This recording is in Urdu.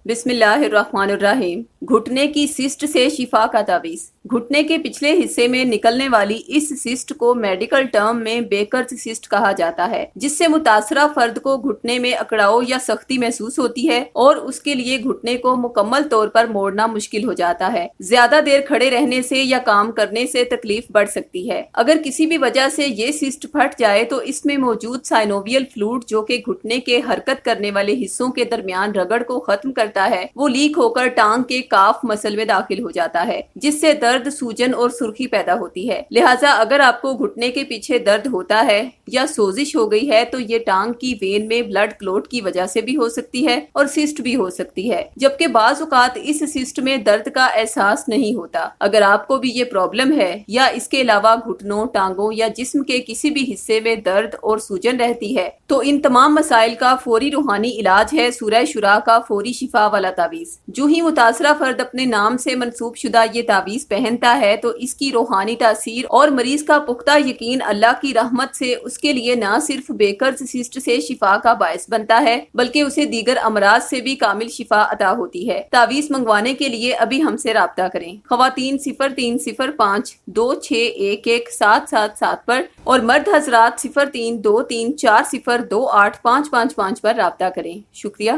بسم اللہ الرحمن الرحیم۔ گھٹنے کی سسٹ سے شفا کا تعویذ۔ گھٹنے کے پچھلے حصے میں نکلنے والی اس سسٹ کو میڈیکل ٹرم میں بیکرز سسٹ کہا جاتا ہے، جس سے متاثرہ فرد کو گھٹنے میں اکڑاؤ یا سختی محسوس ہوتی ہے اور اس کے لیے گھٹنے کو مکمل طور پر موڑنا مشکل ہو جاتا ہے۔ زیادہ دیر کھڑے رہنے سے یا کام کرنے سے تکلیف بڑھ سکتی ہے۔ اگر کسی بھی وجہ سے یہ سسٹ پھٹ جائے تو اس میں موجود سائنوویل فلوئڈ، جو کہ گھٹنے کے حرکت کرنے والے حصوں کے درمیان رگڑ کو ختم کرتا ہے، وہ لیک ہو کر ٹانگ کے کاف مسل میں داخل ہو جاتا ہے، جس سے درد، سوجن اور سرخی پیدا ہوتی ہے۔ لہٰذا اگر آپ کو گھٹنے کے پیچھے درد ہوتا ہے یا سوزش ہو گئی ہے تو یہ ٹانگ کی وین میں بلڈ کلوٹ کی وجہ سے بھی ہو سکتی ہے اور سسٹ بھی ہو سکتی ہے، جبکہ بعض اوقات اس سسٹ میں درد کا احساس نہیں ہوتا۔ اگر آپ کو بھی یہ پرابلم ہے یا اس کے علاوہ گھٹنوں، ٹانگوں یا جسم کے کسی بھی حصے میں درد اور سوجن رہتی ہے تو ان تمام مسائل کا فوری روحانی علاج ہے سورہ شورى کا فوری شفا والا تعویذ۔ جو ہی متاثرہ فرد اپنے نام سے منسوب شدہ یہ تعویذ پہنتا ہے تو اس کی روحانی تاثیر اور مریض کا پختہ یقین اللہ کی رحمت سے اس کے لیے نہ صرف بیکرز سسٹ سے شفا کا باعث بنتا ہے بلکہ اسے دیگر امراض سے بھی کامل شفا عطا ہوتی ہے۔ تعویذ منگوانے کے لیے ابھی ہم سے رابطہ کریں۔ خواتین 0305 2611 777 پر اور مرد حضرات 0323402855 پر رابطہ کریں۔ شکریہ۔